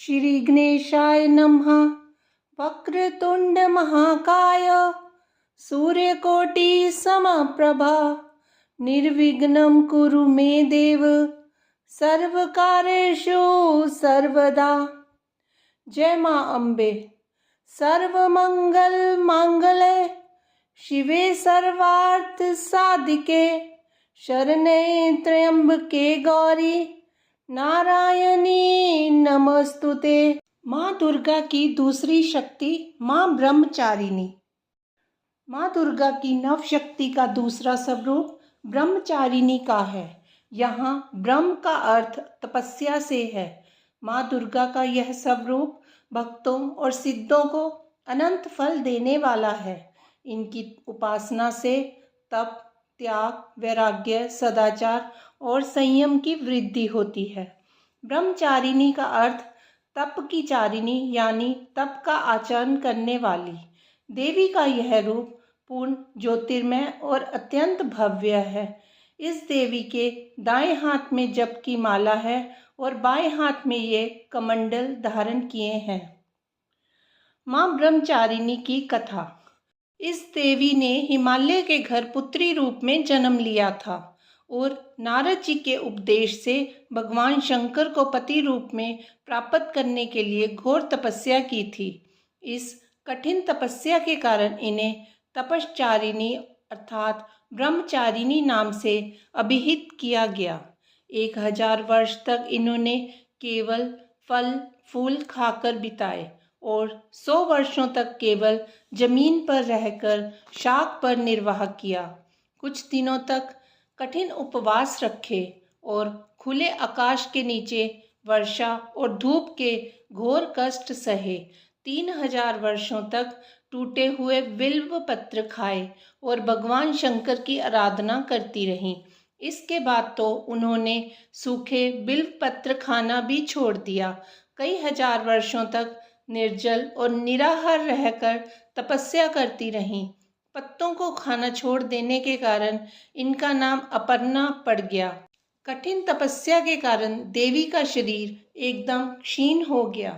श्री गणेशाय नमः। वक्रतुंड महाकाय सूर्यकोटि समप्रभा निर्विघ्नं कुरु मे देव सर्वकार्येषु सर्वदा। जय माँ अम्बे। सर्वमंगल मांगल्ये शिवे सर्वार्थ साधिके शरण्ये त्र्यंबके गौरी नारायणी नमस्तुते। माँ दुर्गा की दूसरी शक्ति माँ ब्रह्मचारिणी। माँ दुर्गा की नव शक्ति का दूसरा स्वरूप ब्रह्मचारिणी का है। यहाँ ब्रह्म का अर्थ तपस्या से है। माँ दुर्गा का यह स्वरूप भक्तों और सिद्धों को अनंत फल देने वाला है। इनकी उपासना से तप, त्याग, वैराग्य, सदाचार और संयम की वृद्धि होती है। ब्रह्मचारिणी का अर्थ तप की चारिणी यानी तप का आचरण करने वाली। देवी का यह रूप पूर्ण ज्योतिर्मय और अत्यंत भव्य है। इस देवी के दाएं हाथ में जप की माला है और बाएं हाथ में ये कमंडल धारण किए हैं। माँ ब्रह्मचारिणी की कथा। इस देवी ने हिमालय के घर पुत्री रूप में जन्म लिया था और नारद जी के उपदेश से भगवान शंकर को पति रूप में प्राप्त करने के लिए घोर तपस्या की थी। इस कठिन तपस्या के कारण इन्हें तपश्चारिणी अर्थात ब्रह्मचारिणी नाम से अभिहित किया गया। 1000 वर्ष तक इन्होंने केवल फल फूल खाकर बिताए और 100 वर्षों तक केवल जमीन पर रहकर शाक पर निर्वाह किया। कुछ दिनों तक कठिन उपवास रखे और खुले आकाश के नीचे वर्षा और धूप के घोर कष्ट सहे। 3000 वर्षों तक टूटे हुए बिल्व पत्र खाए और भगवान शंकर की आराधना करती रहीं। इसके बाद तो उन्होंने सूखे बिल्व पत्र खाना भी छोड़ दिया। कई हजार वर्षों तक निर्जल और निराहार रहकर तपस्या करती रहीं। पत्तों को खाना छोड़ देने के कारण इनका नाम अपर्णा पड़ गया। कठिन तपस्या के कारण देवी का शरीर एकदम क्षीण हो गया।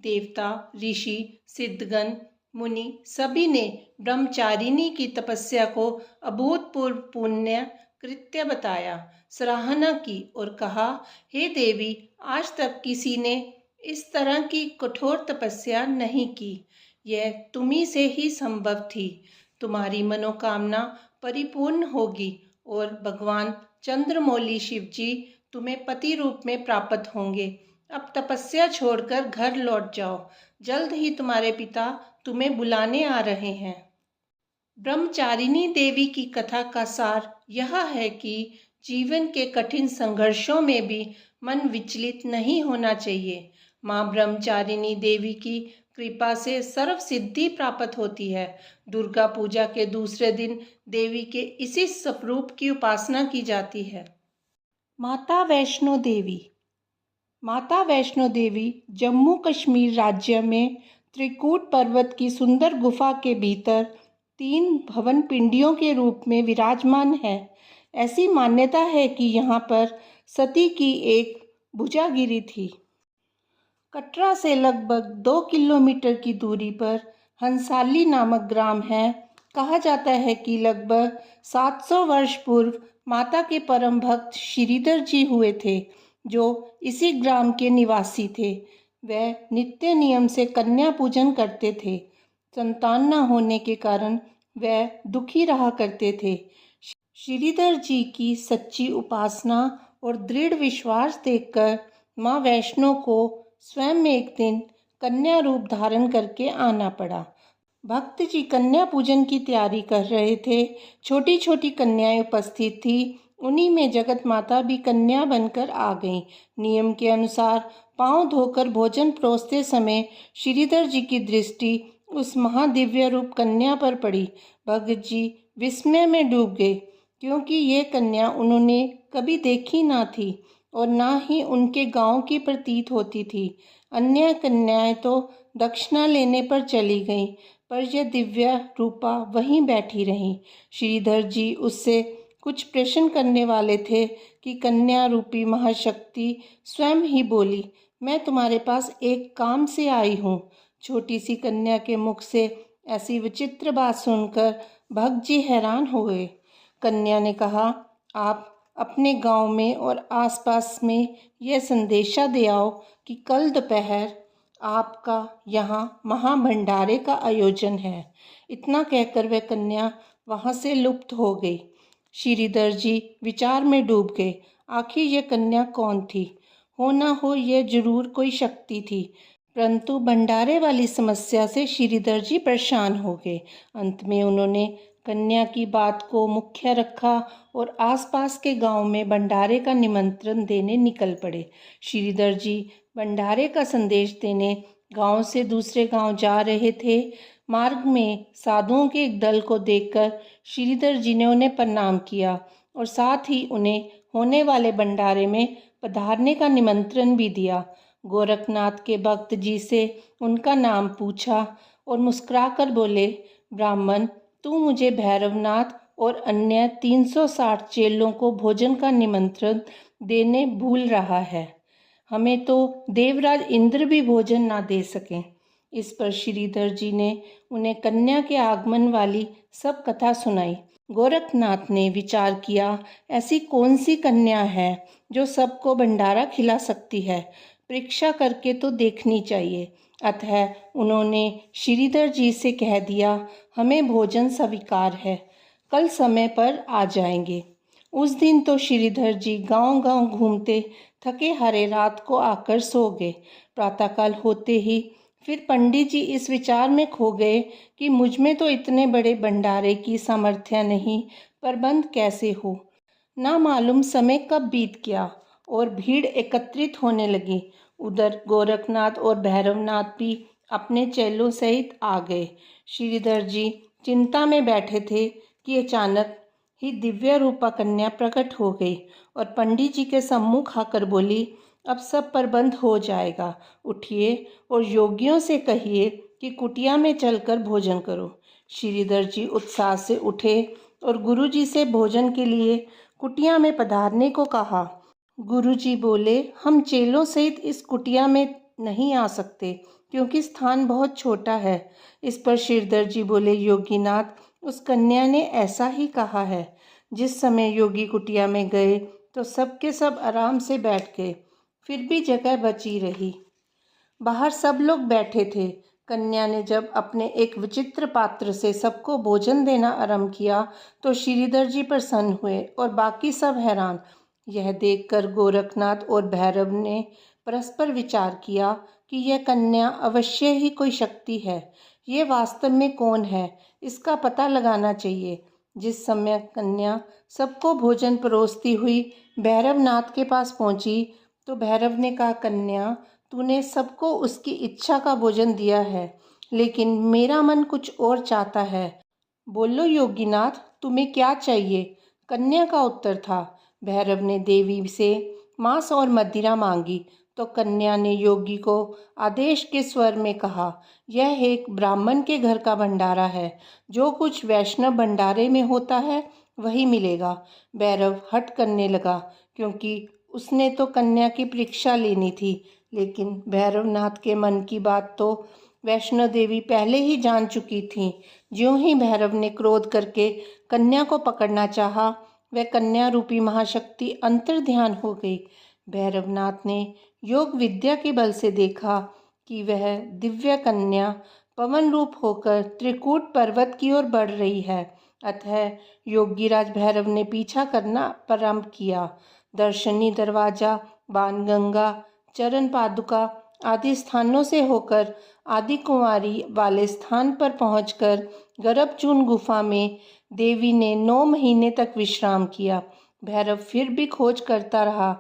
देवता, ऋषि, सिद्धगण, मुनि सभी ने ब्रह्मचारिणी की तपस्या को अभूतपूर्व पुण्य कृत्य बताया, सराहना की और कहा, हे देवी, आज तक किसी ने इस तरह की कठोर तपस्या नहीं की। यह तुम्ही से ही संभव थी। तुम्हारी मनोकामना परिपूर्ण होगी और भगवान चंद्रमौली शिव जी तुम्हें पति रूप में प्राप्त होंगे। अब तपस्या छोड़कर घर लौट जाओ। जल्द ही तुम्हारे पिता तुम्हें बुलाने आ रहे हैं। ब्रह्मचारिणी देवी की कथा का सार यह है कि जीवन के कठिन संघर्षों में भी मन विचलित नहीं होना चाहिए। माँ ब्रह्मचारिणी देवी की कृपा से सर्व सिद्धि प्राप्त होती है। दुर्गा पूजा के दूसरे दिन देवी के इसी स्वरूप की उपासना की जाती है। माता वैष्णो देवी। माता वैष्णो देवी जम्मू कश्मीर राज्य में त्रिकूट पर्वत की सुंदर गुफा के भीतर 3 भवन पिंडियों के रूप में विराजमान है। ऐसी मान्यता है कि यहाँ पर सती की एक भुजा गिरी थी। कटरा से लगभग 2 किलोमीटर की दूरी पर हंसाली नामक ग्राम है। कहा जाता है कि लगभग 700 वर्ष पूर्व माता के परम भक्त श्रीधर जी हुए थे, जो इसी ग्राम के निवासी थे। वह नित्य नियम से कन्या पूजन करते थे। संतान न होने के कारण वह दुखी रहा करते थे। श्रीधर जी की सच्ची उपासना और दृढ़ विश्वास देखकर माँ वैष्णो को स्वयं एक दिन कन्या रूप धारण करके आना पड़ा। भक्त जी कन्या पूजन की तैयारी कर रहे थे। छोटी छोटी कन्याएं उपस्थित थी। उन्हीं में जगत माता भी कन्या बनकर आ गईं। नियम के अनुसार पांव धोकर भोजन परोसते समय श्रीधर जी की दृष्टि उस महादिव्य रूप कन्या पर पड़ी। भगत जी विस्मय में डूब गए, क्योंकि ये कन्या उन्होंने कभी देखी ना थी और ना ही उनके गांव की प्रतीत होती थी। अन्य कन्याएं तो दक्षिणा लेने पर चली गईं, पर यह दिव्य रूपा वहीं बैठी रहीं। श्रीधर जी उससे कुछ प्रश्न करने वाले थे कि कन्या रूपी महाशक्ति स्वयं ही बोली, मैं तुम्हारे पास एक काम से आई हूँ। छोटी सी कन्या के मुख से ऐसी विचित्र बात सुनकर भक्त जी हैरान हो गए। कन्या ने कहा, आप अपने गांव में और आसपास में यह संदेशा दे आओ कि कल दोपहर आपका यहाँ महाभंडारे का आयोजन है। इतना कहकर वह कन्या वहाँ से लुप्त हो गई। श्रीधर जी विचार में डूब गए। आखिर यह कन्या कौन थी? हो ना हो यह जरूर कोई शक्ति थी। परंतु भंडारे वाली समस्या से श्रीधर जी परेशान हो गए। अंत में उन्होंने कन्या की बात को मुख्य रखा और आसपास के गांव में भंडारे का निमंत्रण देने निकल पड़े। श्रीधर जी भंडारे का संदेश देने गांव से दूसरे गांव जा रहे थे। मार्ग में साधुओं के एक दल को देखकर श्रीधर जी ने उन्हें प्रणाम किया और साथ ही उन्हें होने वाले भंडारे में पधारने का निमंत्रण भी दिया। गोरखनाथ के भक्त जी से उनका नाम पूछा और मुस्कुराकर बोले, ब्राह्मण, तू मुझे भैरवनाथ और अन्य 360 चेलों को भोजन का निमंत्रण देने भूल रहा है। हमें तो देवराज इंद्र भी भोजन ना दे सकें। इस पर श्रीधर जी ने उन्हें कन्या के आगमन वाली सब कथा सुनाई। गोरखनाथ ने विचार किया, ऐसी कौन सी कन्या है जो सबको भंडारा खिला सकती है? परीक्षा करके तो देखनी चाहिए। अतः उन्होंने श्रीधर जी से कह दिया, हमें भोजन स्वीकार है, कल समय पर आ जाएंगे। उस दिन तो श्रीधर जी गांव-गांव घूमते थके हारे रात को आकर सो गए। प्रातःकाल होते ही फिर पंडित जी इस विचार में खो गए कि मुझ में तो इतने बड़े भंडारे की सामर्थ्य नहीं, प्रबंध कैसे हो। ना मालूम समय कब बीत गया और भीड़ एकत्रित होने लगी। उधर गोरखनाथ और भैरवनाथ भी अपने चेलों सहित आ गए। श्रीधर जी चिंता में बैठे थे कि अचानक ही दिव्य रूपा कन्या प्रकट हो गई और पंडित जी के सम्मुख आकर बोली, अब सब प्रबंध हो जाएगा। उठिए और योगियों से कहिए कि कुटिया में चलकर भोजन करो। श्रीधर जी उत्साह से उठे और गुरु जी से भोजन के लिए कुटिया में पधारने को कहा। गुरु जी बोले, हम चेलों सहित इस कुटिया में नहीं आ सकते क्योंकि स्थान बहुत छोटा है। इस पर श्रीधर जी बोले, योगीनाथ, उस कन्या ने ऐसा ही कहा है। जिस समय योगी कुटिया में गए तो सबके सब आराम से बैठ गए, फिर भी जगह बची रही। बाहर सब लोग बैठे थे। कन्या ने जब अपने एक विचित्र पात्र से सबको भोजन देना आरंभ किया तो श्रीधर जी प्रसन्न हुए और बाकी सब हैरान। यह देखकर गोरखनाथ और भैरव ने परस्पर विचार किया कि यह कन्या अवश्य ही कोई शक्ति है। ये वास्तव में कौन है, इसका पता लगाना चाहिए। जिस समय कन्या सबको भोजन परोसती हुई भैरवनाथ के पास पहुंची तो भैरव ने कहा, कन्या, तूने सबको उसकी इच्छा का भोजन दिया है, लेकिन मेरा मन कुछ और चाहता है। बोलो योगीनाथ, तुम्हें क्या चाहिए? कन्या का उत्तर था। भैरव ने देवी से मांस और मदिरा मांगी तो कन्या ने योगी को आदेश के स्वर में कहा, यह एक ब्राह्मण के घर का भंडारा है। जो कुछ वैष्णव भंडारे में होता है वही मिलेगा। भैरव हट करने लगा क्योंकि उसने तो कन्या की परीक्षा लेनी थी, लेकिन भैरवनाथ के मन की बात तो वैष्णो देवी पहले ही जान चुकी थीं। ज्यों ही भैरव ने क्रोध करके कन्या को पकड़ना चाहा, वह कन्या रूपी महाशक्ति अंतर्ध्यान हो गई। भैरवनाथ ने योग विद्या के बल से देखा कि वह दिव्य कन्या पवन रूप होकर त्रिकूट पर्वत की ओर बढ़ रही है। अतः योगीराज भैरव ने पीछा करना प्रारंभ किया। दर्शनी दरवाजा, बाणगंगा, चरण पादुका आदि स्थानों से होकर आदि कुंवारी वाले स्थान पर पहुंचकर गर्भचून गुफा में देवी ने 9 महीने तक विश्राम किया। भैरव फिर भी खोज करता रहा।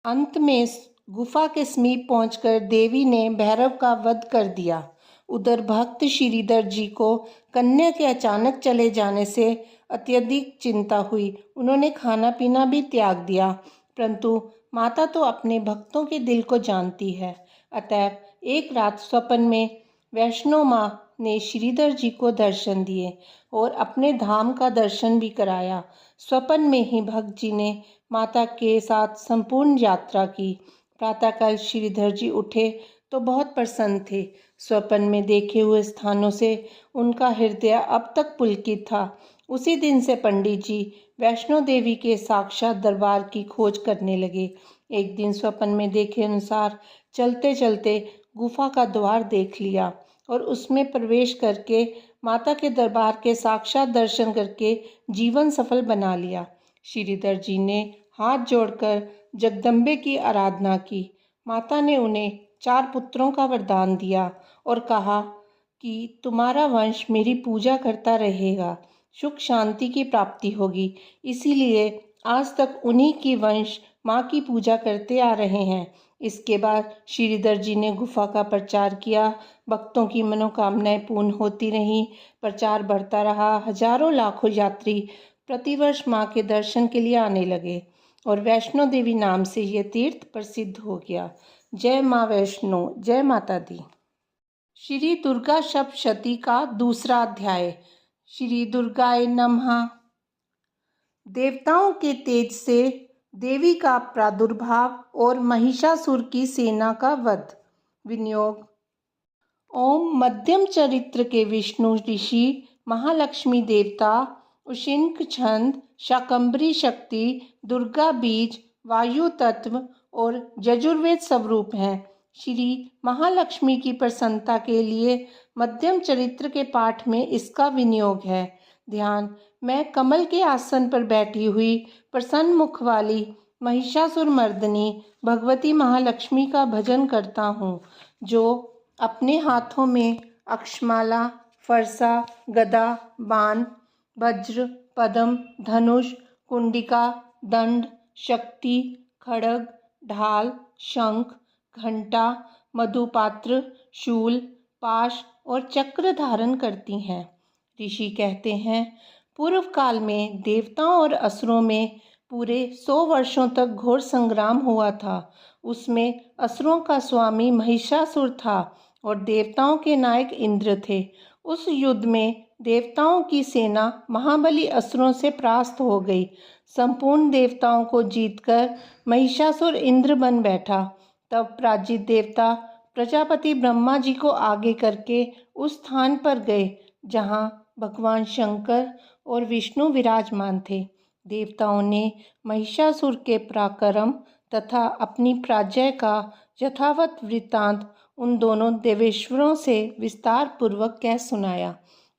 अंत में गुफा के समीप पहुंचकर देवी ने भैरव का वध कर दिया। उधर भक्त श्रीधर जी को कन्या के अचानक चले जाने से अत्यधिक चिंता हुई। उन्होंने खाना पीना भी त्याग दिया, परंतु माता तो अपने भक्तों के दिल को जानती है। अतः एक रात स्वप्न में वैष्णो माँ ने श्रीधर जी को दर्शन दिए और अपने धाम का दर्शन भी कराया। स्वप्न में ही भक्त जी ने माता के साथ संपूर्ण यात्रा की। प्रातःकाल श्रीधर जी उठे तो बहुत प्रसन्न थे। स्वप्न में देखे हुए स्थानों से उनका हृदय अब तक पुलकित था। उसी दिन से पंडित जी वैष्णो देवी के साक्षात दरबार की खोज करने लगे। एक दिन स्वप्न में देखे अनुसार चलते चलते गुफा का द्वार देख लिया और उसमें प्रवेश करके माता के दरबार के साक्षात दर्शन करके जीवन सफल बना लिया। श्रीधर जी ने हाथ जोड़कर जगदम्बे की आराधना की। माता ने उन्हें 4 पुत्रों का वरदान दिया और कहा कि तुम्हारा वंश मेरी पूजा करता रहेगा, सुख शांति की प्राप्ति होगी। इसीलिए आज तक उन्हीं की वंश माँ की पूजा करते आ रहे हैं। इसके बाद श्रीधर जी ने गुफा का प्रचार किया। भक्तों की मनोकामनाएं पूर्ण होती रहीं। प्रचार बढ़ता रहा। हजारों लाखों यात्री प्रतिवर्ष माँ के दर्शन के लिए आने लगे और वैष्णो देवी नाम से यह तीर्थ प्रसिद्ध हो गया। जय माँ वैष्णो, जय माता दी। श्री दुर्गा सप्तशती का दूसरा अध्याय। श्री दुर्गाय नमः। देवताओं के तेज से देवी का प्रादुर्भाव और महिषासुर की सेना का वध। विनियोग। ओम मध्यम चरित्र के विष्णु ऋषि महालक्ष्मी देवता उशिन्क छंद शाकंभरी शक्ति दुर्गा बीज वायु तत्व और यजुर्वेद स्वरूप हैं। श्री महालक्ष्मी की प्रसन्नता के लिए मध्यम चरित्र के पाठ में इसका विनियोग है। ध्यान। मैं कमल के आसन पर बैठी हुई प्रसन्न मुख वाली महिषासुर मर्दिनी भगवती महालक्ष्मी का भजन करता हूँ, जो अपने हाथों में अक्षमाला, फरसा, गदा, बाण, वज्र, पद्म, धनुष, कुंडिका, दंड, शक्ति, खड्ग, ढाल, शंख, घंटा, मधुपात्र, शूल, पाश और चक्र धारण करती हैं। ऋषि कहते हैं, पूर्व काल में देवताओं और असुरों में पूरे 100 वर्षों तक घोर संग्राम हुआ था। उसमें असुरों का स्वामी महिषासुर था और देवताओं के नायक इंद्र थे। उस युद्ध में देवताओं की सेना महाबली असुरों से परास्त हो गई। संपूर्ण देवताओं को जीतकर महिषासुर इंद्र बन बैठा। तब पराजित देवता प्रजापति ब्रह्मा जी को आगे करके उस स्थान पर गए जहाँ भगवान शंकर और विष्णु विराजमान थे। देवताओं ने महिषासुर के पराक्रम तथा अपनी पराजय का यथावत वृत्तांत उन दोनों देवेश्वरों से विस्तार पूर्वक कह सुनाया।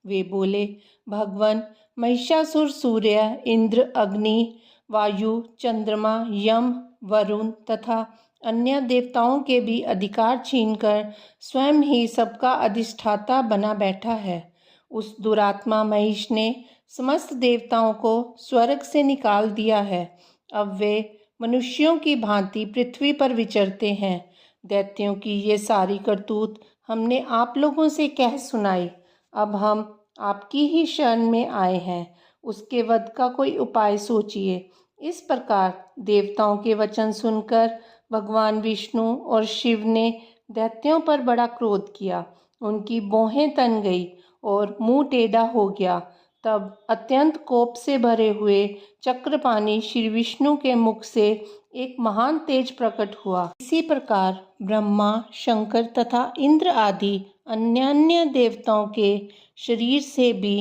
वे बोले, भगवान महिषासुर सूर्य, इंद्र, अग्नि, वायु, चंद्रमा, यम, वरुण तथा अन्य देवताओं के भी अधिकार छीनकर स्वयं ही सबका अधिष्ठाता बना बैठा है। उस दुरात्मा महिष ने समस्त देवताओं को स्वर्ग से निकाल दिया है। अब वे मनुष्यों की भांति पृथ्वी पर विचरते हैं। दैत्यों की ये सारी करतूत हमने आप लोगों से कह सुनाई। अब हम आपकी ही शरण में आए हैं। उसके वध का कोई उपाय सोचिए। इस प्रकार देवताओं के वचन सुनकर भगवान विष्णु और शिव ने दैत्यों पर बड़ा क्रोध किया। उनकी भौहें तन गई और मुंह टेढ़ा हो गया। तब अत्यंत कोप से भरे हुए चक्रपाणी श्री विष्णु के मुख से एक महान तेज प्रकट हुआ। इसी प्रकार ब्रह्मा, शंकर तथा इंद्र आदि अन्य देवताओं के शरीर से भी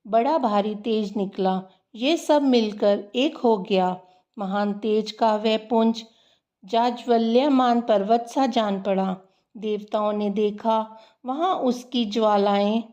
बड़ा भारी तेज निकला। ये सब मिलकर एक हो गया। महान तेज का वह पुंज जाज्वल्यमान पर्वत सा जान पड़ा। देवताओं ने देखा, वहाँ उसकी ज्वालाएं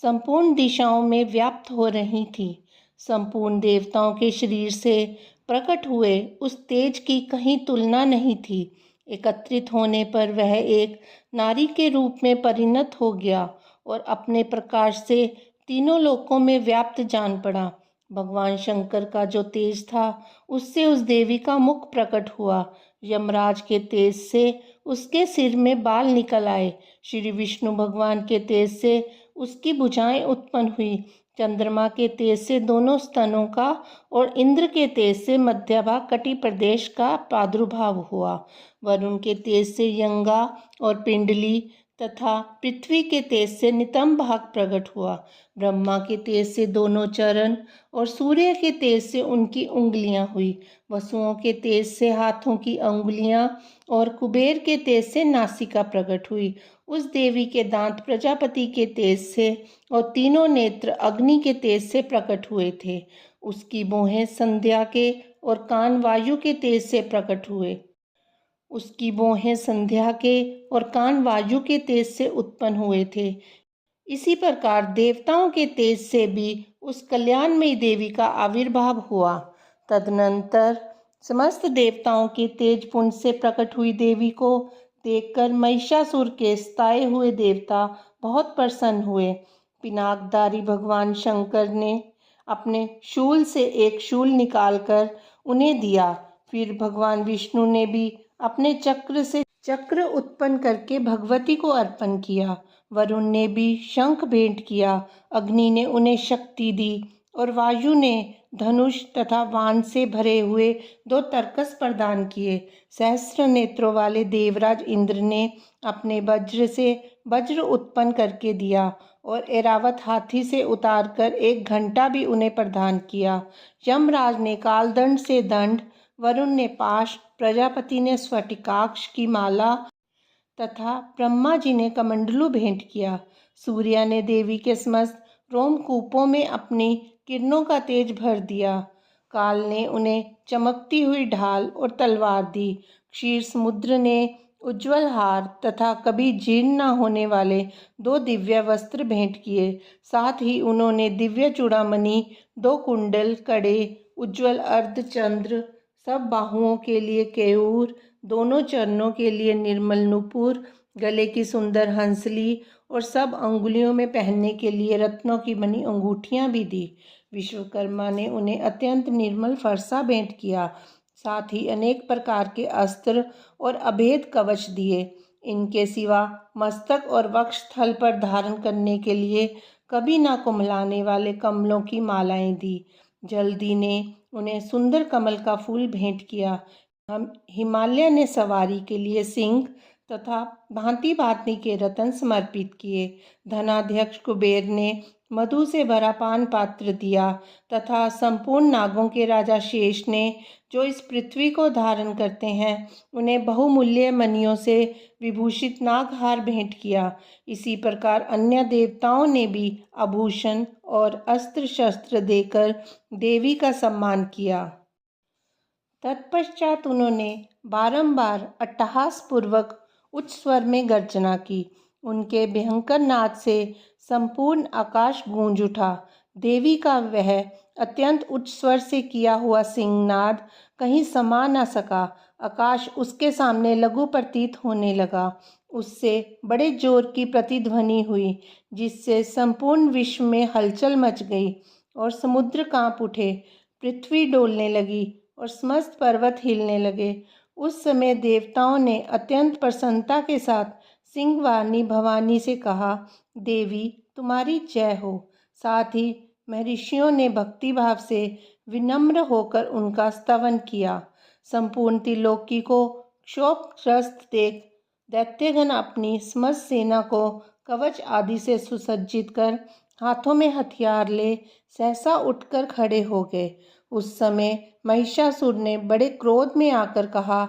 संपूर्ण दिशाओं में व्याप्त हो रही थी। संपूर्ण देवताओं के शरीर से प्रकट हुए उस तेज की कहीं तुलना नहीं थी। एकत्रित होने पर वह एक नारी के रूप में परिणत हो गया और अपने प्रकाश से तीनों लोकों में व्याप्त जान पड़ा। भगवान शंकर का जो तेज था, उससे उस देवी का मुख प्रकट हुआ। यमराज के तेज से उसके सिर में बाल निकल आए। श्री विष्णु भगवान के तेज से उसकी भुजाएं उत्पन्न हुई। चंद्रमा के तेज से दोनों स्तनों का और इंद्र के तेज से मध्य भाग कटी प्रदेश का प्रादुर्भाव हुआ। वरुण के तेज से यंगा और पिंडली तथा पृथ्वी के तेज से नितंब भाग प्रकट हुआ। ब्रह्मा के तेज से दोनों चरण और सूर्य के तेज से उनकी उंगलियां हुई। वसुओं के तेज से हाथों की उंगलियां और कुबेर के तेज से नासिका प्रकट हुई। उस देवी के दांत प्रजापति के तेज से और तीनों नेत्र अग्नि के तेज से प्रकट हुए थे। उसकी भौहें संध्या के और कान वायु के तेज से प्रकट हुए। उसकी भौहें संध्या के और कान वायु के तेज से उत्पन्न हुए थे। इसी प्रकार देवताओं के तेज से भी उस कल्याणमयी देवी का आविर्भाव हुआ। तदनंतर समस्त देवताओं के तेज पुंज से प्रकट हुई देवी को देखकर महिषासुर के सताए हुए देवता बहुत प्रसन्न हुए। पिनाकधारी भगवान शंकर ने अपने शूल से एक शूल निकालकर उन्हें दिया। फिर भगवान विष्णु ने भी अपने चक्र से चक्र उत्पन्न करके भगवती को अर्पण किया। वरुण ने भी शंख भेंट किया। अग्नि ने उन्हें शक्ति दी और वायु ने धनुष तथा बाण से भरे हुए 2 तरकस प्रदान किए। सहस्र नेत्रों वाले देवराज इंद्र ने अपने वज्र से वज्र उत्पन्न करके दिया और ऐरावत हाथी से उतारकर 1 घंटा भी उन्हें प्रदान किया। यमराज ने कालदंड से दंड, वरुण ने पाश, प्रजापति ने स्फटिकाक्ष की माला तथा ब्रह्मा जी ने कमंडलू भेंट किया। सूर्य ने देवी के समस्त रोमकूपों में अपनी किरणों का तेज भर दिया। काल ने उन्हें चमकती हुई ढाल और तलवार दी। क्षीर समुद्र ने उज्ज्वल हार तथा कभी जीर्ण न होने वाले 2 दिव्य वस्त्र भेंट किए। साथ ही उन्होंने दिव्य चूड़ामणि, 2 कुंडल, कड़े, उज्ज्वल अर्धचंद्र, सब बाहुओं के लिए केयूर, दोनों चरणों के लिए निर्मल नुपुर, गले की सुंदर हंसली और सब अंगुलियों में पहनने के लिए रत्नों की बनी अंगूठियां भी दी। विश्वकर्मा ने उन्हें अत्यंत निर्मल फरसा भेंट किया। साथ ही अनेक प्रकार के अस्त्र और अभेद कवच दिए। इनके सिवा मस्तक और वक्षस्थल पर धारण करने के लिए कभी ना कुम्हलाने वाले कमलों की मालाएं दी। जल्दी ने उन्हें सुंदर कमल का फूल भेंट किया। हिमालय ने सवारी के लिए सिंह तथा भांति भांति के रत्न समर्पित किए। धनाध्यक्ष कुबेर ने मधु से भरा पान पात्र दिया तथा संपूर्ण नागों के राजा शेष ने, जो इस पृथ्वी को धारण करते हैं, उन्हें बहुमूल्य मणियों से विभूषित नागहार भेंट किया। इसी प्रकार अन्य देवताओं ने भी आभूषण और अस्त्र शस्त्र देकर देवी का सम्मान किया। तत्पश्चात उन्होंने बारंबार अट्टहास पूर्वक उच्च स्वर में गर्जना की। उनके भयंकर नाद से संपूर्ण आकाश गूंज उठा। देवी का वह अत्यंत उच्च स्वर से किया हुआ सिंहनाद कहीं समा न सका। आकाश उसके सामने लघु प्रतीत होने लगा। उससे बड़े जोर की प्रतिध्वनि हुई, जिससे संपूर्ण विश्व में हलचल मच गई और समुद्र कांप उठे, पृथ्वी डोलने लगी और समस्त पर्वत हिलने लगे। उस समय देवताओं ने अत्यंत प्रसन्नता के साथ सिंहवाहिनी भवानी से कहा, देवी तुम्हारी जय हो। साथ ही महर्षियों ने भक्तिभाव से विनम्र होकर उनका स्तवन किया। संपूर्ण त्रिलोकी को क्षोभग्रस्त देख दैत्यगण अपनी समस्त सेना को कवच आदि से सुसज्जित कर हाथों में हथियार ले सहसा उठकर खड़े हो गए। उस समय महिषासुर ने बड़े क्रोध में आकर कहा,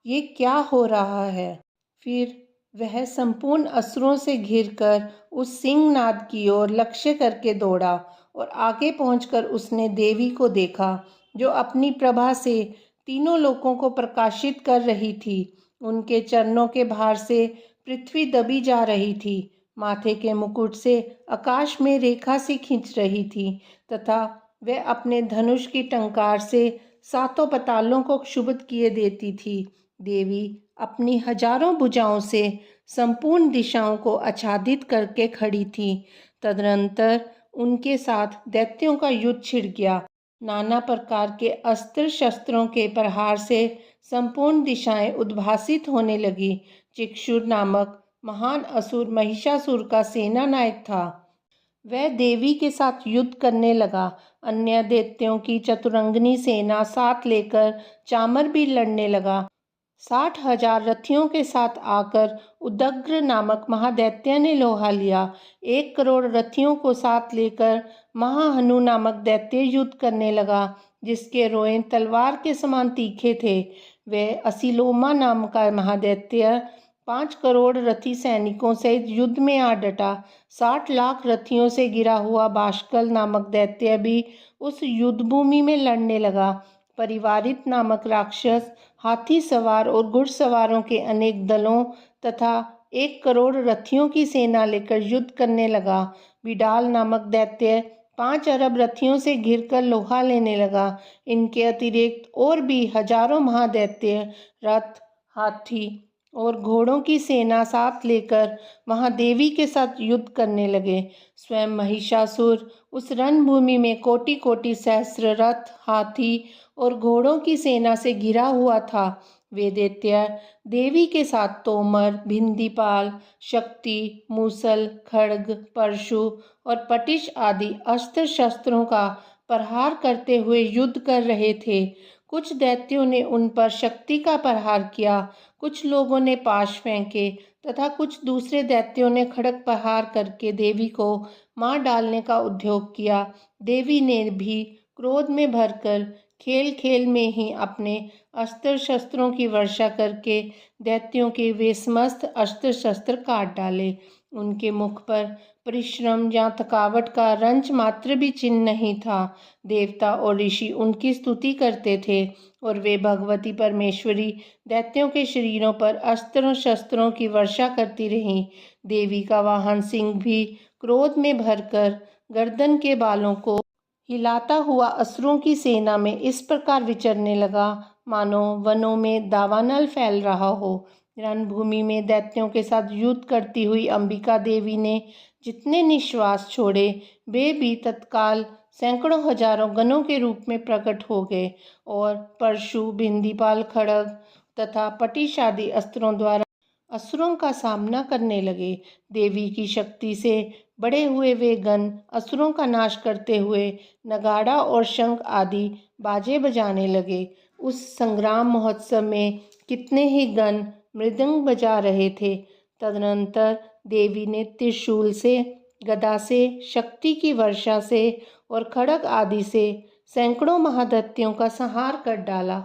ये क्या हो रहा है। फिर वह संपूर्ण असुरों से घिरकर उस सिंहनाद की ओर लक्ष्य करके दौड़ा और आगे पहुंचकर उसने देवी को देखा, जो अपनी प्रभा से तीनों लोकों को प्रकाशित कर रही थी। उनके चरणों के भार से पृथ्वी दबी जा रही थी। माथे के मुकुट से आकाश में रेखा सी खींच रही थी तथा वह अपने धनुष की टंकार से 7 पातालों को क्षुब्ध किए देती थी। देवी अपनी हजारों भुजाओं से संपूर्ण दिशाओं को आच्छादित करके खड़ी थी। तदनंतर उनके साथ दैत्यों का युद्ध छिड़ गया। नाना प्रकार के अस्त्र शस्त्रों के प्रहार से संपूर्ण दिशाएं उद्भासित होने लगी। चिक्षुर नामक महान असुर महिषासुर का सेना नायक था। वह देवी के साथ युद्ध करने लगा। अन्य दैत्यों की चतुरंगिनी सेना साथ लेकर चामर भी लड़ने लगा। 60,000 रथियों के साथ आकर उदग्र नामक महादैत्य ने लोहा लिया। 1 करोड़ रथियों को साथ लेकर महाहनु नामक दैत्य युद्ध करने लगा, जिसके रोएं तलवार के समान तीखे थे। वह असिलोमा नाम का महादैत्य 5 करोड़ रथी सैनिकों सहित युद्ध में आ डटा। 60 लाख रथियों से गिरा हुआ बाष्कल नामक दैत्य भी उस युद्ध भूमि में लड़ने लगा। परिवारित नामक राक्षस हाथी सवार और घुड़सवारों के अनेक दलों तथा 1 करोड़ रथियों की सेना लेकर युद्ध करने लगा। बिडाल नामक दैत्य 5 अरब रथियों से घिरकर लोहा लेने लगा। इनके अतिरिक्त और भी हजारों महादैत्य रथ, हाथी और घोड़ों की सेना साथ लेकर वहां देवी के साथ युद्ध करने लगे। स्वयं महिषासुर उस रणभूमि में कोटि कोटि सहस्र रथ, हाथी और घोड़ों की सेना से घिरा हुआ था। वे दैत्य देवी के साथ तोमर, भिंदीपाल, शक्ति, मूसल, खड्ग, परशु और पटिश आदि अस्त्र शस्त्रों का प्रहार करते हुए युद्ध कर रहे थे। कुछ दैत्यों ने उन पर शक्ति का प्रहार किया, कुछ लोगों ने पाश फेंके तथा कुछ दूसरे दैत्यों ने खड़ग प्रहार करके देवी को मार डालने का उद्योग किया। देवी ने भी क्रोध में भरकर खेल खेल में ही अपने अस्त्र शस्त्रों की वर्षा करके दैत्यों के वे समस्त अस्त्र शस्त्र काट डाले। उनके मुख पर परिश्रम या थकावट का रंच मात्र भी चिन्ह नहीं था। देवता और ऋषि उनकी स्तुति करते थे और वे भगवती परमेश्वरी दैत्यों के शरीरों पर अस्त्रों शस्त्रों की वर्षा करती रहीं। देवी का वाहन सिंह भी क्रोध में भरकर गर्दन के बालों को हिलाता हुआ असुरों की सेना में इस प्रकार विचरने लगा, मानो वनों में दावानल फैल रहा हो। रणभूमि में दैत्यों के साथ युद्ध करती हुई अंबिका देवी ने जितने निश्वास छोड़े, वे भी तत्काल सैकड़ों हजारों गणों के रूप में प्रकट हो गए और परशु, भिंदीपाल, खड्ग तथा पटिश आदि अस्त्रों द्वारा असुरों का सामना करने लगे। देवी की शक्ति से बड़े हुए वे गण असुरों का नाश करते हुए नगाड़ा और शंख आदि बाजे बजाने लगे। उस संग्राम महोत्सव में कितने ही गण मृदंग बजा रहे थे। तदनंतर देवी ने त्रिशूल से, गदा से, शक्ति की वर्षा से और खड्ग आदि से सैकड़ों महादैत्यों का संहार कर डाला।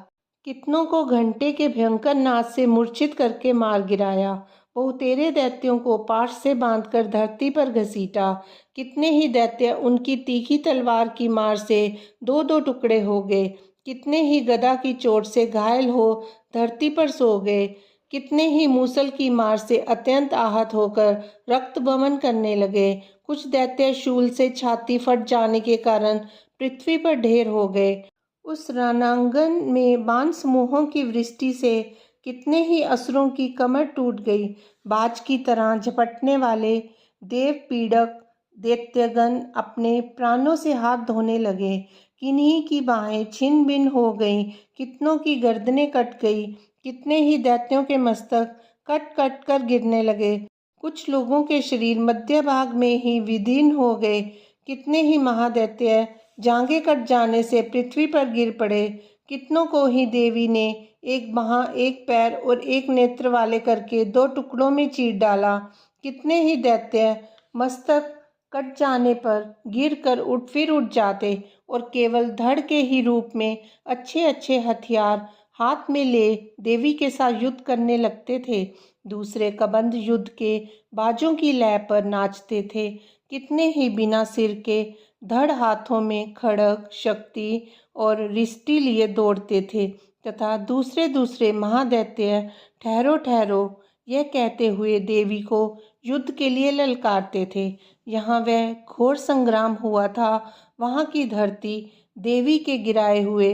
कितनों को घंटे के भयंकर नाद से मूर्छित करके मार गिराया। बहुतेरे दैत्यों को पाश से बांधकर धरती पर घसीटा। कितने ही दैत्य उनकी तीखी तलवार की मार से दो दो टुकड़े हो गए। कितने ही गदा की चोट से घायल हो धरती पर सो गए। कितने ही मूसल की मार से अत्यंत आहत होकर रक्त बमन करने लगे। कुछ दैत्य शूल से छाती फट जाने के कारण पृथ्वी पर ढेर हो गए। उस रणांगन में बाण समूहों की वृष्टि से कितने ही असुरों की कमर टूट गई। बाज की तरह झपटने वाले देव पीड़क दैत्यगण अपने प्राणों से हाथ धोने लगे। किन्हीं की बाहें छिन्न भिन्न हो गईं, कितनों की गर्दनें कट गई। कितने ही दैत्यों के मस्तक कट कट कर गिरने लगे। कुछ लोगों के शरीर मध्य भाग में ही विदीर्ण हो गए। कितने ही महादैत्य जांघें कट जाने से पृथ्वी पर गिर पड़े। कितनों को ही देवी ने एक बाह, एक पैर और एक नेत्र वाले करके दो टुकड़ों में चीर डाला। कितने ही दैत्य मस्तक कट जाने पर गिर कर फिर उठ जाते और केवल धड़ के ही रूप में अच्छे अच्छे हथियार हाथ में ले देवी के साथ युद्ध करने लगते थे। दूसरे कबंध युद्ध के बाजों की लय पर नाचते थे। कितने ही बिना सिर के धड़ हाथों में खड्ग, शक्ति और रिष्टि लिए दौड़ते थे तथा दूसरे दूसरे महादैत्य ठहरो ठहरो यह कहते हुए देवी को युद्ध के लिए ललकारते थे। यहाँ वह घोर संग्राम हुआ था। वहाँ की धरती देवी के गिराए हुए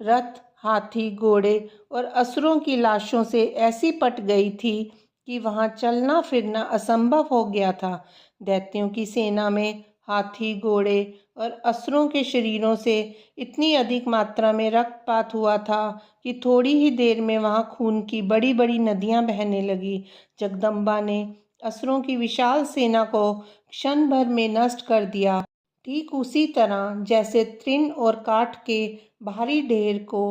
रथ, हाथी, घोड़े और असुरों की लाशों से ऐसी पट गई थी कि वहाँ चलना फिरना असंभव हो गया था। दैत्यों की सेना में हाथी, घोड़े और असुरों के शरीरों से इतनी अधिक मात्रा में रक्तपात हुआ था कि थोड़ी ही देर में वहाँ खून की बड़ी बड़ी नदियाँ बहने लगी। जगदम्बा ने असुरों की विशाल सेना को क्षण भर में नष्ट कर दिया। ठीक उसी तरह जैसे तृण और काठ के भारी ढेर को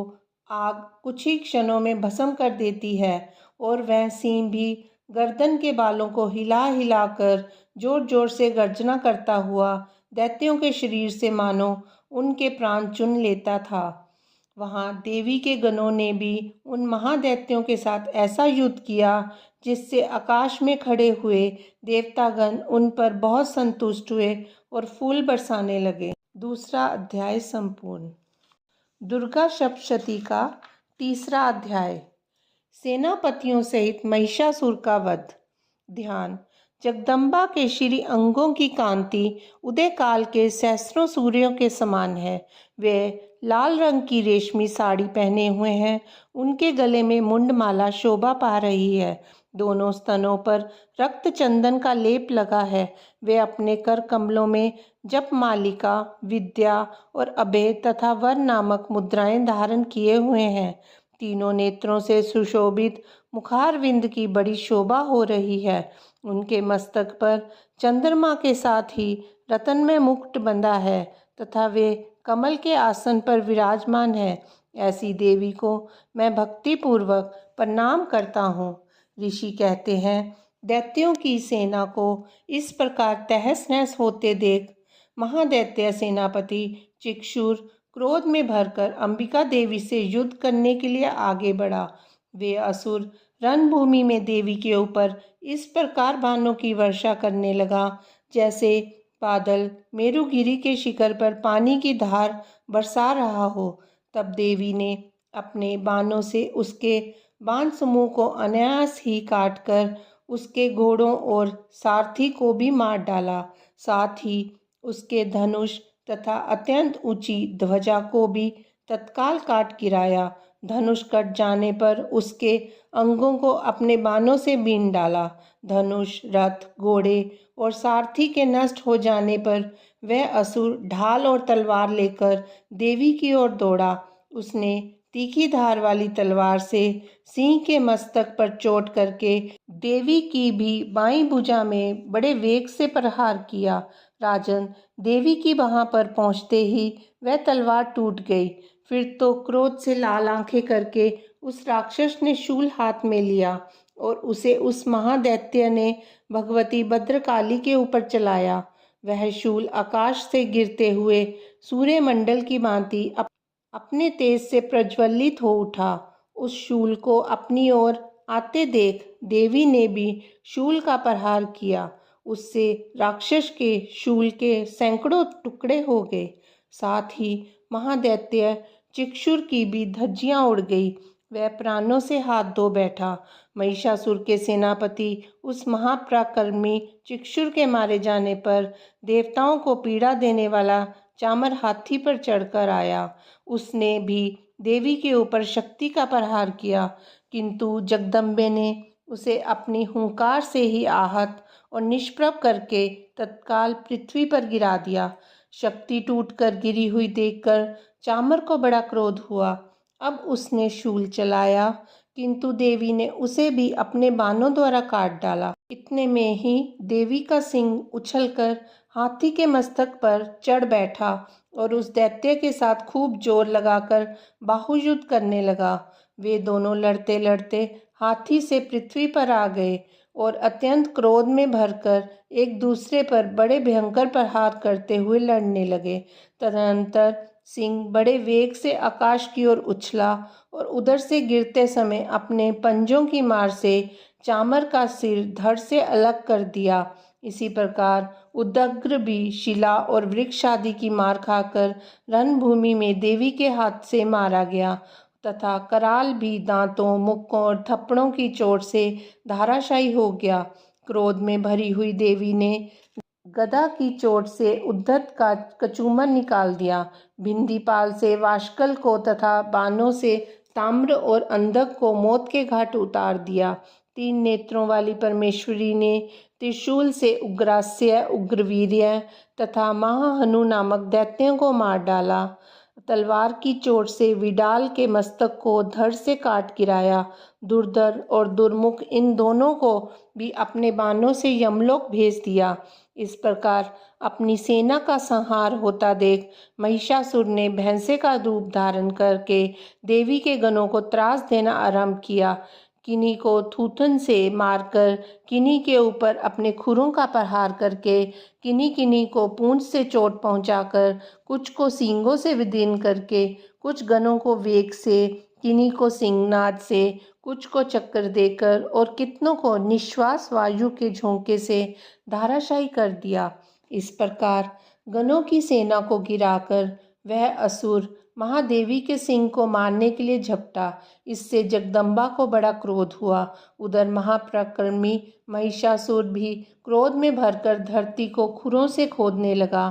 आग कुछ ही क्षणों में भस्म कर देती है और वह सिंह भी गर्दन के बालों को हिला हिलाकर जोर जोर से गर्जना करता हुआ दैत्यों के शरीर से मानो उनके प्राण चुन लेता था। वहां देवी के गणों ने भी उन महादैत्यों के साथ ऐसा युद्ध किया जिससे आकाश में खड़े हुए देवतागण उन पर बहुत संतुष्ट हुए और फूल बरसाने लगे। दूसरा अध्याय संपूर्ण। दुर्गा सप्तशती का तीसरा अध्याय। सेनापतियों सहित महिषासुर का वध। ध्यान। जगदम्बा के श्री अंगों की कांति उदय काल के सहस्रों सूर्यों के समान है। वे लाल रंग की रेशमी साड़ी पहने हुए हैं। उनके गले में मुंडमाला शोभा पा रही है। दोनों स्तनों पर रक्त चंदन का लेप लगा है। वे अपने कर कमलों में जप मालिका, विद्या और अभय तथा वर नामक मुद्राएं धारण किए हुए हैं। तीनों नेत्रों से सुशोभित मुखारविंद की बड़ी शोभा हो रही है। उनके मस्तक पर चंद्रमा के साथ ही रत्नमय मुकुट बंधा है तथा वे कमल के आसन पर विराजमान है। ऐसी देवी को मैं भक्तिपूर्वक प्रणाम करता हूँ। ऋषि कहते हैं, दैत्यों की सेना को इस प्रकार तहस नहस होते देख महादैत्य सेनापति चिक्षुर क्रोध में भरकर अंबिका देवी से युद्ध करने के लिए आगे बढ़ा। वे असुर रणभूमि में देवी के ऊपर इस प्रकार बाणों की वर्षा करने लगा जैसे बादल मेरुगिरी के शिखर पर पानी की धार बरसा रहा हो। तब देवी ने अपने बाणों से उसके बाण समूह को अनायास ही काटकर उसके घोड़ों और सारथी को भी मार डाला। साथ ही उसके धनुष तथा अत्यंत ऊंची ध्वजा को भी तत्काल काट गिराया। धनुष कट जाने पर उसके अंगों को अपने बाणों से बीन डाला। धनुष, रथ, घोड़े और सारथी के नष्ट हो जाने पर वह असुर ढाल और तलवार लेकर देवी की ओर दौड़ा। उसने तीखी धार वाली तलवार से सिंह के मस्तक पर चोट करके देवी की भी बाईं भुजा में बड़े वेग से प्रहार किया। राजन, देवी की वहां पर पहुंचते ही वह तलवार टूट गई। फिर तो क्रोध से लाल आंखें करके उस राक्षस ने शूल हाथ में लिया और उसे उस महादैत्य ने भगवती भद्रकाली के ऊपर चलाया। वह शूल आकाश से गिरते हुए सूर्यमंडल की भांति अपने तेज से प्रज्वलित हो उठा। उस शूल को अपनी ओर आते देख देवी ने भी शूल का प्रहार किया। उससे राक्षस के शूल के सैकड़ों टुकड़े हो गए। साथ ही महादैत्य चिक्षुर की भी धज्जियां उड़ गई। वह प्राणों से हाथ धो बैठा। महिषासुर के सेनापति उस महापराक्रमी चिक्षुर के मारे जाने पर देवताओं को पीड़ा देने वाला चामर हाथी पर चढ़कर आया। उसने भी देवी के ऊपर शक्ति का प्रहार किया, किंतु जगदम्बे ने उसे अपनी हुंकार से ही आहत और निष्प्रभ करके तत्काल पृथ्वी पर गिरा दिया। शक्ति टूटकर गिरी हुई देखकर चामर को बड़ा क्रोध हुआ। अब उसने शूल चलाया, किंतु देवी ने उसे भी अपने बाणों द्वारा काट डाला। इतने में ही देवी का सिंह उछलकर हाथी के मस्तक पर चढ़ बैठा और उस दैत्य के साथ खूब जोर लगाकर बाहुयुद्ध करने लगा। वे दोनों लड़ते लड़ते हाथी से पृथ्वी पर आ गए और अत्यंत क्रोध में भरकर एक दूसरे पर बड़े भयंकर प्रहार करते हुए लड़ने लगे। तदनंतर सिंह बड़े वेग से आकाश की ओर उछला और उधर से गिरते समय अपने पंजों की मार से चामर का सिर धड़ से अलग कर दिया। इसी प्रकार उदग्र भी शिला और वृक्ष आदि की मार खाकर रणभूमि में देवी के हाथ से मारा गया तथा कराल भी दांतों, मुक्कों और थप्पड़ों की चोट से धाराशायी हो गया। क्रोध में भरी हुई देवी ने गदा की चोट से उद्धत का कचूमर निकाल दिया। भिंदीपाल से वाशकल को तथा बाणों से ताम्र और अंधक को मौत के घाट उतार दिया। 3 नेत्रों वाली परमेश्वरी ने त्रिशूल से उग्रास्य, उग्रवीर्य तथा महाहनु नामक दैत्यों को मार डाला। तलवार की चोट से विडाल के मस्तक को धड़ से काट गिराया। दुर्धर और दुर्मुख इन दोनों को भी अपने बाणों से यमलोक भेज दिया। इस प्रकार अपनी सेना का संहार होता देख महिषासुर ने भैंसे का रूप धारण करके देवी के गणों को त्रास देना आरंभ किया। किन्हीं को थूथन से मारकर, किन्हीं के ऊपर अपने खुरों का प्रहार करके, किन्हीं किन्हीं को पूंछ से चोट पहुंचाकर, कुछ को सींगों से विदीर्ण करके, कुछ गणों को वेग से, किन्हीं को सिंहनाद से, कुछ को चक्कर देकर और कितनों को निश्वास वायु के झोंके से धाराशायी कर दिया। इस प्रकार गणों की सेना को गिराकर वह असुर महादेवी के सिंह को मारने के लिए झपटा। इससे जगदम्बा को बड़ा क्रोध हुआ। उधर महापराक्रमी महिषासुर भी क्रोध में भरकर धरती को खुरों से खोदने लगा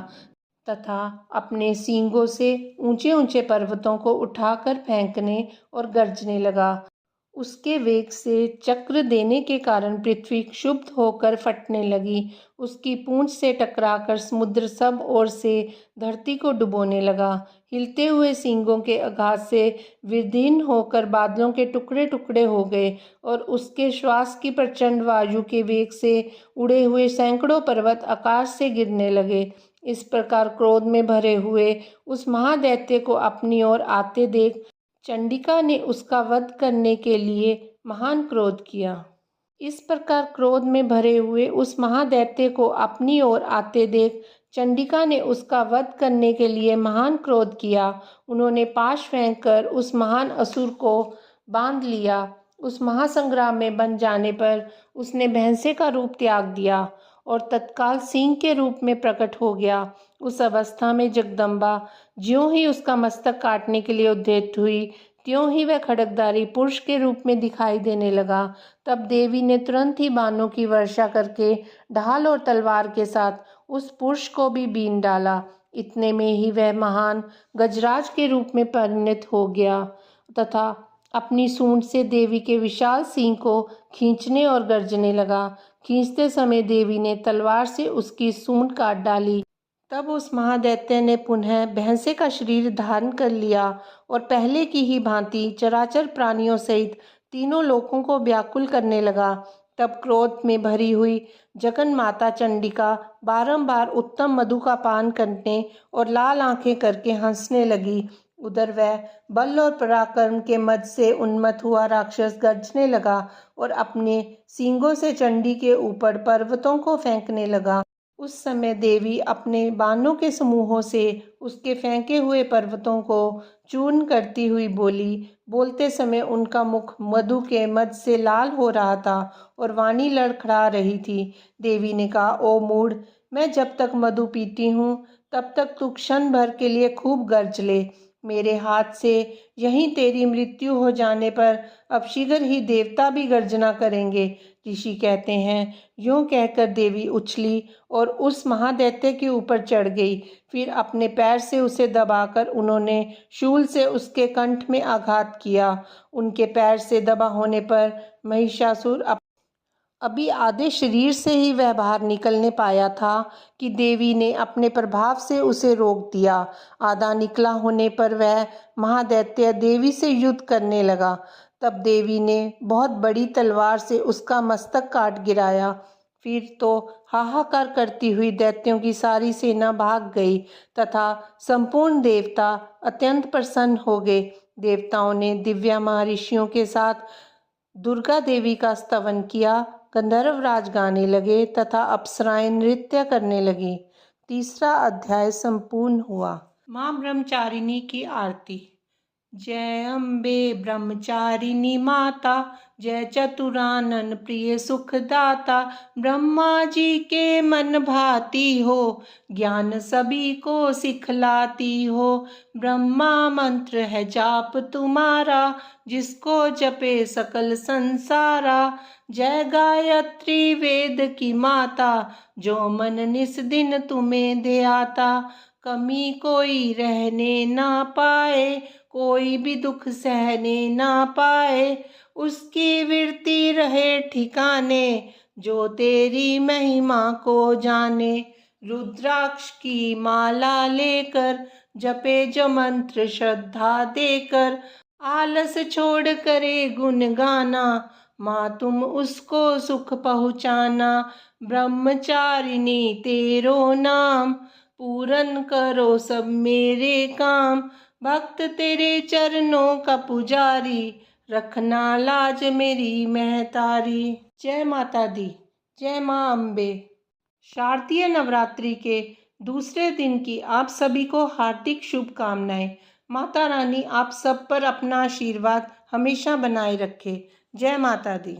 तथा अपने सींगों से ऊंचे ऊंचे पर्वतों को उठाकर फेंकने और गरजने लगा। उसके वेग से चक्र देने के कारण पृथ्वी क्षुब्ध होकर फटने लगी। उसकी पूंछ से टकराकर समुद्र सब ओर से धरती को डुबोने लगा। हिलते हुए सींगों के आघात से विदीर्ण होकर बादलों के टुकड़े टुकड़े हो गए और उसके श्वास की प्रचंड वायु के वेग से उड़े हुए सैकड़ों पर्वत आकाश से गिरने लगे। इस प्रकार क्रोध में भरे हुए उस महादैत्य को अपनी ओर आते देख चंडिका ने उसका वध करने के लिए महान क्रोध किया। इस प्रकार क्रोध में भरे हुए उस महादैत्य को अपनी ओर आते देख चंडिका ने उसका वध करने के लिए महान क्रोध किया। उन्होंने पाश फेंककर उस महान असुर को बांध लिया। उस महासंग्राम में बन जाने पर उसने भैंसे का रूप त्याग दिया और तत्काल सिंह के रूप में प्रकट हो गया। उस अवस्था में जगदम्बा ज्यों ही उसका मस्तक काटने के लिए उद्यत हुई, त्यों ही वह खड्गधारी पुरुष के रूप में दिखाई देने लगा। तब देवी ने तुरंत ही बाणों की वर्षा करके ढाल और तलवार के साथ उस पुरुष को भी बीन डाला। इतने में ही वह महान गजराज के रूप में परिणत हो गया तथा अपनी सूंड से देवी के विशाल सिंह को खींचने और गर्जने लगा। खींचते समय देवी ने तलवार से उसकी सूंड काट डाली। तब उस महादैत्य ने पुनः भैंसे का शरीर धारण कर लिया और पहले की ही भांति चराचर प्राणियों सहित तीनों लोकों को व्याकुल करने लगा। तब क्रोध में भरी हुई जगन माता चंडिका बारंबार उत्तम मधु का पान करने और लाल आंखें करके हंसने लगी। उधर वह बल और पराक्रम के मद से उन्मत्त हुआ राक्षस गर्जने लगा और अपने सींगों से चंडी के ऊपर पर्वतों को फेंकने लगा। उस समय देवी अपने बाणों के समूहों से उसके फेंके हुए पर्वतों को चूर्ण करती हुई बोली। बोलते समय उनका मुख मधु के मद से लाल हो रहा था और वाणी लड़खड़ा रही थी। देवी ने कहा, ओ मूढ़, मैं जब तक मधु पीती हूँ तब तक तू क्षण भर के लिए खूब गर्ज ले। मेरे हाथ से यहीं तेरी मृत्यु हो जाने पर अब शीघ्र ही देवता भी गर्जना करेंगे। ऋषि कहते हैं, यूं कहकर देवी उछली और उस महादैत्य के ऊपर चढ़ गई। फिर अपने पैर से उसे दबाकर उन्होंने शूल से उसके कंठ में आघात किया। उनके पैर से दबा होने पर महिषासुर अभी आधे शरीर से ही वह बाहर निकलने पाया था कि देवी ने अपने प्रभाव से उसे रोक दिया। आधा निकला होने पर वह महादैत्य देवी से युद्ध करने लगा। तब देवी ने बहुत बड़ी तलवार से उसका मस्तक काट गिराया। फिर तो हाहाकार करती हुई दैत्यों की सारी सेना भाग गई तथा संपूर्ण देवता अत्यंत प्रसन्न हो गए। देवताओं ने दिव्या महर्षियों के साथ दुर्गा देवी का स्तवन किया। गंधर्वराज गाने लगे तथा अप्सराएं नृत्य करने लगी। तीसरा अध्याय संपूर्ण हुआ। माँ ब्रह्मचारिणी की आरती। जय अम्बे ब्रह्मचारिणी माता, जय चतुरानन प्रिय सुखदाता। ब्रह्मा जी के मन भाती हो, ज्ञान सभी को सिखलाती हो। ब्रह्मा मंत्र है जाप तुम्हारा, जिसको जपे सकल संसारा। जय गायत्री वेद की माता, जो मन निस दिन तुम्हें दे आता। कमी कोई रहने ना पाए, कोई भी दुख सहने ना पाए। उसकी वृत्ति रहे ठिकाने, जो तेरी महिमा को जाने। रुद्राक्ष की माला लेकर जपे जो मंत्र श्रद्धा देकर, आलस छोड़ करे गुण गाना, माँ तुम उसको सुख पहुँचाना। ब्रह्मचारिणी तेरो नाम, पूरन करो सब मेरे काम। भक्त तेरे चरणों का पुजारी, रखना लाज मेरी महतारी। जय माता दी, जय माँ अम्बे। शारदीय नवरात्रि के दूसरे दिन की आप सभी को हार्दिक शुभकामनाएं। माता रानी आप सब पर अपना आशीर्वाद हमेशा बनाए रखे। जय माता दी।